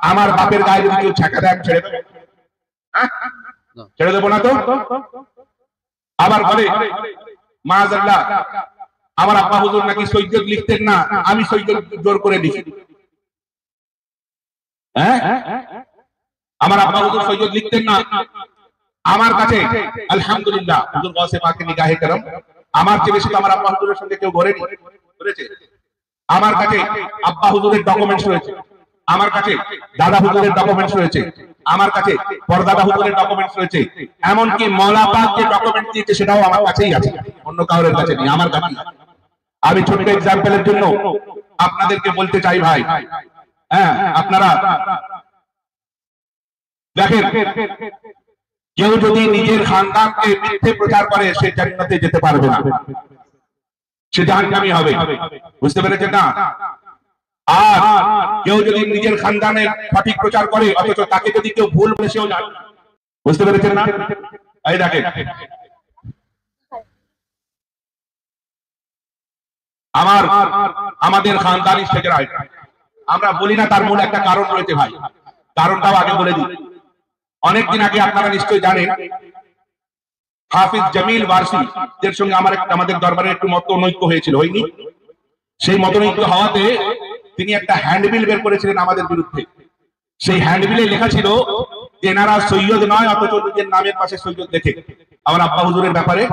আমার বাপের গায়ে যদি কেউ ছ্যাঁকা দেয় ছেড়ে দেবো? ছেড়ে দেবো না তো। আবার বলে মাআযাল্লাহ আমার আব্বা হুজুর নাকি সৈয়দ লিখতেন না, আমি সৈয়দ জোর করে লিখি। আমার আব্বা হুজুর সৈয়দ লিখতেন না, আমার কাছে আলহামদুলিল্লাহ হুজুর গাউসে পাকের নিগাহে করম আমার চেয়ে বেশি তো আমার আব্বা হুজুরের সঙ্গে কেউ ঘরেনি, করেছে। আমার কাছে আব্বা হুজুরের ডকুমেন্টস রয়েছে, আমার কাছে দাদা হুজুরের ডকুমেন্টস রয়েছে, আমার কাছে পরদাদা হুজুরের ডকুমেন্টস রয়েছে, এমনকি মওলা পাক যে ডকুমেন্ট দিয়েছে সেটাও আমার কাছেই আছে, অন্য কারোর কাছে নেই, আমার কাছেই। আমি ছোট্ট এক্সাম্পলের জন্য আপনাদেরকে বলতে চাই ভাই, আপনারা দেখেন কেউ যদি নিজের খানদানকে মিথ্যে প্রচার করে সে জান্নাতে যেতে পারবে না, সে জাহান্নামী হবে। বুঝতে পেরেছেন না? আর কেউ যদি নিজের খানদানের সঠিক প্রচার করে অথচ তাকে যদি কেউ ভুল বলে সেও জানে। বুঝতে পেরেছেন না? এই দেখেন আমাদের খানদানি শেখেরা, আমরা বলি না তার মূল একটা কারণ রয়েছে ভাই, কারণটাও আগে বলে দিই। অনেকদিন আগে আপনারা নিশ্চয়ই জানেন হাফিজ জামিল ওয়ারসি এর সঙ্গে আমাদের দরবারে একটু মতনৈক্য হয়েছিল, হয়নি? সেই মতনৈক্য হওয়াতে তিনি একটা হ্যান্ডবিল বের করেছিলেন আমাদের বিরুদ্ধে। সেই হ্যান্ডবিলে লেখা ছিল যে এনারা সৈয়দ নয় অথচ নিজের নামের পাশে সৈয়দ দেখে আমার আব্বা হুজুরের ব্যাপারে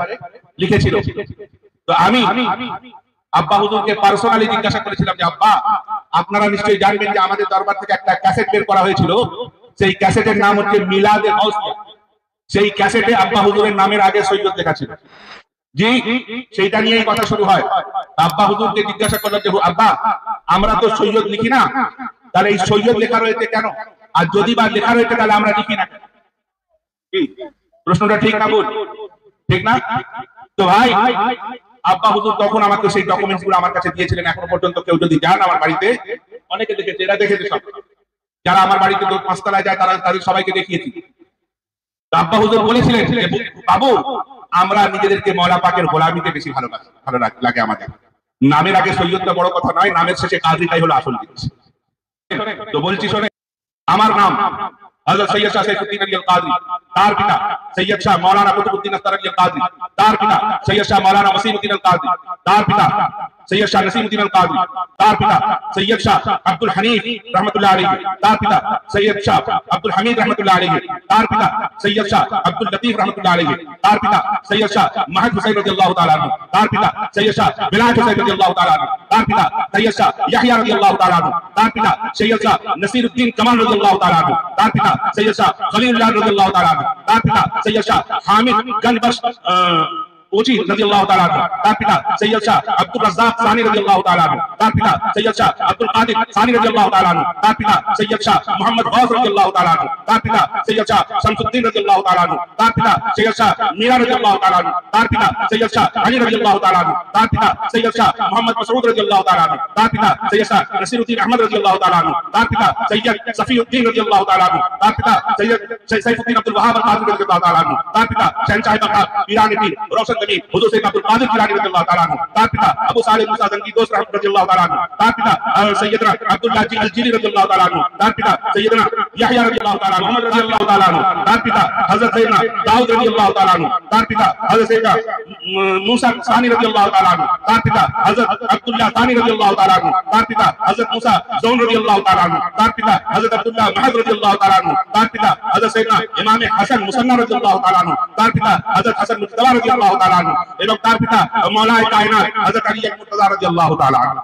লিখেছিল। তো আমি আব্বা হুজুরকে পার্সোনালি জিজ্ঞাসা করেছিলাম যে আব্বা আপনারা নিশ্চয়ই জানবেন যে আমাদের দরবার থেকে একটা ক্যাসেট বের করা হয়েছিল, সেই ক্যাসেটের নাম হচ্ছে মিলাদে গাউসিয়া। সেই ক্যাসেটে আব্বা হুজুরের নামের আগে সৈয়দ লেখা ছিল। জি, সেইটা নিয়েই কথা শুরু হয়। আব্বা হুজুরকে জিজ্ঞাসা করলাম যে আব্বা আমরা তো সৈয়দ লিখি না, তাহলে এই সৈয়দ লেখা রয়েছে কেন? আর যদি বা লেখা রয়েছে তাহলে আমরা লিখি না কেন? প্রশ্নটা ঠিক না ভুল? ঠিক না? তো ভাই আব্বা হুজুর তখন আমাকে সেই ডকুমেন্টস গুলো আমার কাছে দিয়েছিলেন। এখনো পর্যন্ত কেউ যদি যান আমার বাড়িতে, অনেকে দেখেছে, এরা দেখেছে সব, যারা আমার বাড়িতে পাঁচতলায় যায় তারা তাদের সবাইকে দেখিয়েছি। আব্বা হুজুর বলেছিলেন যে বাবু আমরা নিজেদেরকে মওলা পাকের গোলামিতে বেশি ভালো লাগে আমাদের। নামের আগে সৈয়দটা বড় কথা নয়, নামের শেষে কাজীটাই হলো আসল জিনিস। তো বলছি শোনে, আমার নাম হযরত সৈয়দ শাহ সাইফুদ্দিন আলী আল কাদরি, তার পিতা সৈয়দ শাহ মাওলানা কুতুবউদ্দিন আখতার আলী আল কাদরি, তার পিতা সৈয়দ শাহ মাওলানা ওসিমউদ্দিন আল কাদরি, তার পিতা সৈয়দ শাহ নসিমউদ্দিন আল কাদরি, তার পিতা সৈয়দ শাহ আব্দুল হানিফ রাহমাতুল্লাহ আলাইহি, তার পিতা সৈয়দ শাহ আব্দুল হামিদ রাহমাতুল্লাহ আলাইহি, তার পিতা সৈয়দ শাহ আব্দুল লতিফ রাহমাতুল্লাহ আলাইহি, তার পিতা সৈয়দ শাহ মাহদ হুসাইন রাদিয়াল্লাহু তাআলা আনহু, তার পিতা সৈয়দ শাহ বিলাল হুসাইন রাদিয়াল্লাহু তাআলা আনহু, তার পিতা সৈয়দ শাহ ইয়াহইয়া রাদিয়াল্লাহু তাআলা আনহু, তার পিতা সৈয়দ শাহ নসিরউদ্দিন কামাল রাদিয়াল্লাহু তাআলা আনহু, তার পিতা সৈয়দ শাহ খলিলুল্লাহ রাদিয়াল্লাহু তাআলা আনহু, তার পিতা সৈয়দ শাহ হামিদ গনবশ ওজি রাদিয়াল্লাহু তাআলা আনহু, তার পিতা সৈয়দ শাহ আব্দুর রাজ্জাক সানি রাদিয়াল্লাহু তাআলা আনহু, তার পিতা সৈয়দ শাহ আব্দুল কাদির সানি রাদিয়াল্লাহু তাআলা আনহু, তার পিতা সৈয়দ শাহ মুহাম্মদ গাউস রাদিয়াল্লাহু তাআলা আনহু, তার পিতা সৈয়দ শাহ শামসুদ্দিন রাদিয়াল্লাহু তাআলা আনহু, তার পিতা সৈয়দ শাহ মীরা রাদিয়াল্লাহু তাআলা আনহু, তার পিতা সৈয়দ শাহ আলী রাদিয়াল্লাহু তাআলা আনহু, তার পিতা সৈয়দ শাহ মুহাম্মদ মাসউদ রাদিয়াল্লাহু তাআলা আনহু, তার পিতা সৈয়দ শাহ নসিরউদ্দিন আহমদ রাদিয়াল্লাহু তাআলা আনহু, তার পিতা সৈয়দ সফিউদ্দিন রাদিয়াল্লাহু তাআলা আনহু, তার পিতা সৈয়দ সাইফুদ্দিন আব্দুল ওয়াহাব আল কাদরি রাদিয়াল্লাহু তাআলা আনহু, তার পিতা শাহনশাহ বাগদাদ পীরানি পীর রওশন গনি হুজুর সৈয়দ আব্দুল কাদির পীরানি রাদিয়াল্লাহু তাআলা আনহু, তার পিতা আবু সালেহ মুসা জঙ্গি দোস্ত রাদিয়াল্লাহু তাআলা আনহু, তার পিতা সৈয়দনা আব্দুল্লাহ জি আল জিলি রাদিয়াল্লাহু তাআলা আনহু, তার পিতা সৈয়দনা ইয়াহইয়া রাদিয়াল্লাহু তাআলা আনহু, মুহাম্মদ রাদিয়াল্লাহু তাআলা আনহু, তার পিতা হযরত সৈয়দনা দাউদ রাদিয়াল্লাহু তাআলা আনহু, তার পিতা হযরত সৈয়দনা মুসা সানি রাদিয়াল্লাহু তাআলা আনহু, তার পিতা হযরত আব্দুল্লাহ সানি রাদিয়াল্লাহু তাআলা আনহু, তার পিতা হযরত মুসা জৌন রাদিয়াল্লাহু তাআলা আনহু, তার পিতা হযরত আব্দুল্লাহ মাহদ রাদিয়াল্লাহু তাআলা আনহু, তার পিতা হযরত সৈয়দনা ইমাম হাসান মুসান্না রাদিয়াল্লাহু তাআলা আনহু, তার পিতা হযরত হাসান মুজতবা রাদিয়াল্লাহু তাআলা আনহু, এবং তার পিতা মাওলানা কায়নাত হযরত আলী মুর্তজা রাদিয়াল্লাহু তাআলা আনহু।